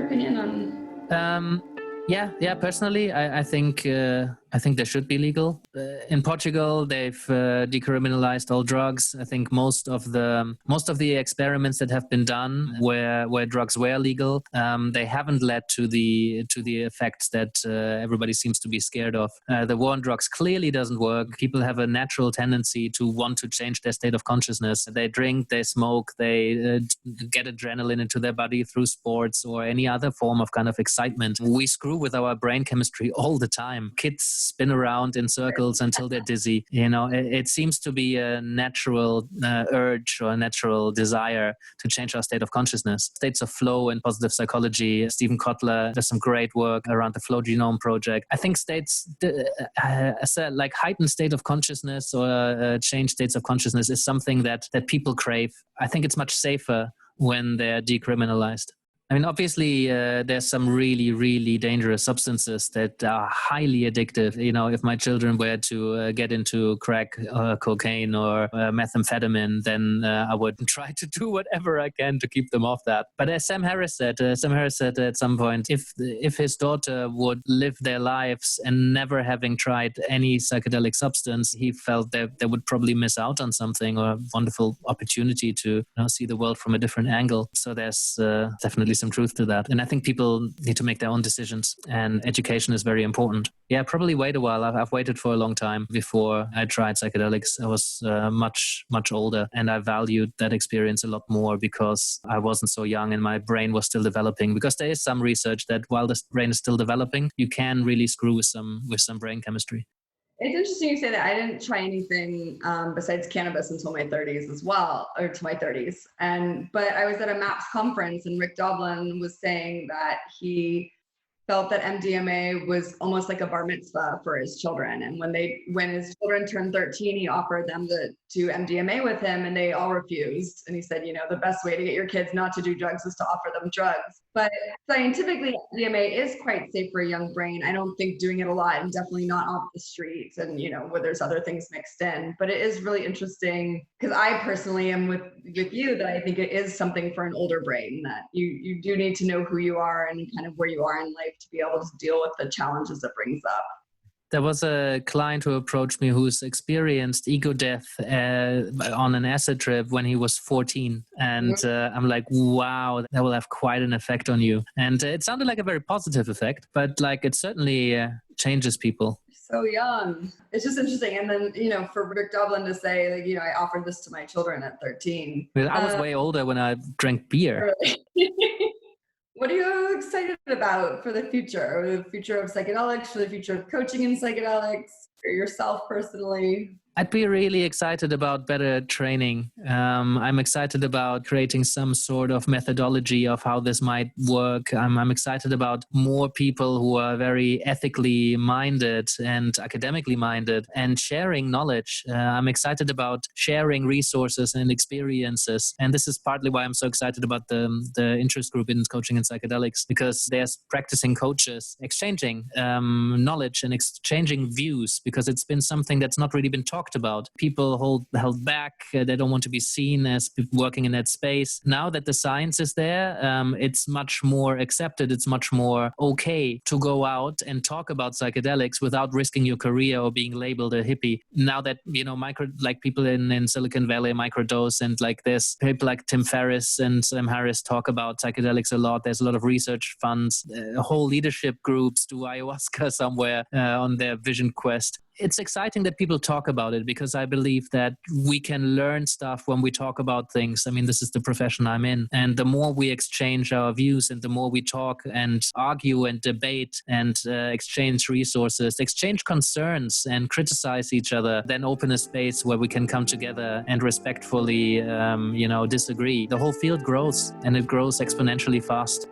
your opinion on? Yeah. Personally, I think they should be legal. In Portugal, they've decriminalized all drugs. I think most of the experiments that have been done where drugs were legal, they haven't led to the effects that everybody seems to be scared of. The war on drugs clearly doesn't work. People have a natural tendency to want to change their state of consciousness. They drink, they smoke, they get adrenaline into their body through sports or any other form of kind of excitement. We screw with our brain chemistry all the time. Kids spin around in circles until they're dizzy. It seems to be a natural urge or a natural desire to change our state of consciousness. States of flow in positive psychology. Stephen Kotler does some great work around the Flow Genome Project. I think states, like heightened state of consciousness or changed states of consciousness is something that people crave. I think it's much safer when they're decriminalized. I mean, obviously, there's some really, really dangerous substances that are highly addictive. If my children were to get into crack, cocaine, or methamphetamine, then I would try to do whatever I can to keep them off that. But as Sam Harris said at some point, if his daughter would live their lives and never having tried any psychedelic substance, he felt that they would probably miss out on something or a wonderful opportunity to see the world from a different angle. So there's definitely some truth to that. And I think people need to make their own decisions, and education is very important. Yeah, probably wait a while. I've waited for a long time before I tried psychedelics. I was much, much older, and I valued that experience a lot more because I wasn't so young and my brain was still developing. Because there is some research that while the brain is still developing, you can really screw with some brain chemistry. It's interesting you say that. I didn't try anything besides cannabis until my 30s as well, or to my 30s. But I was at a MAPS conference and Rick Doblin was saying that he felt that MDMA was almost like a bar mitzvah for his children. And when his children turned 13, he offered them to do MDMA with him and they all refused. And he said, the best way to get your kids not to do drugs is to offer them drugs. But scientifically, MDMA is quite safe for a young brain. I don't think doing it a lot, and definitely not off the streets and, where there's other things mixed in. But it is really interesting because I personally am with you that I think it is something for an older brain, that you do need to know who you are and kind of where you are in life to be able to deal with the challenges it brings up. There was a client who approached me who's experienced ego death on an acid trip when he was 14. And I'm like, wow, that will have quite an effect on you. And it sounded like a very positive effect, but it certainly changes people. So young. It's just interesting. And then, for Rick Doblin to say, I offered this to my children at 13. I was way older when I drank beer. What are you excited about for the future? Or the future of psychedelics, for the future of coaching in psychedelics, or yourself personally? I'd be really excited about better training. I'm excited about creating some sort of methodology of how this might work. I'm excited about more people who are very ethically minded and academically minded and sharing knowledge. I'm excited about sharing resources and experiences. And this is partly why I'm so excited about the interest group in coaching and psychedelics, because there's practicing coaches exchanging knowledge and exchanging views, because it's been something that's not really been talked about. People held back. They don't want to be seen as working in that space. Now that the science is there, it's much more accepted. It's much more okay to go out and talk about psychedelics without risking your career or being labeled a hippie. Now that, people in Silicon Valley microdose, and there's people like Tim Ferriss and Sam Harris talk about psychedelics a lot. There's a lot of research funds, whole leadership groups do ayahuasca somewhere on their vision quest. It's exciting that people talk about it, because I believe that we can learn stuff when we talk about things. I mean, this is the profession I'm in. And the more we exchange our views and the more we talk and argue and debate and exchange resources, exchange concerns and criticize each other, then open a space where we can come together and respectfully, disagree. The whole field grows, and it grows exponentially fast.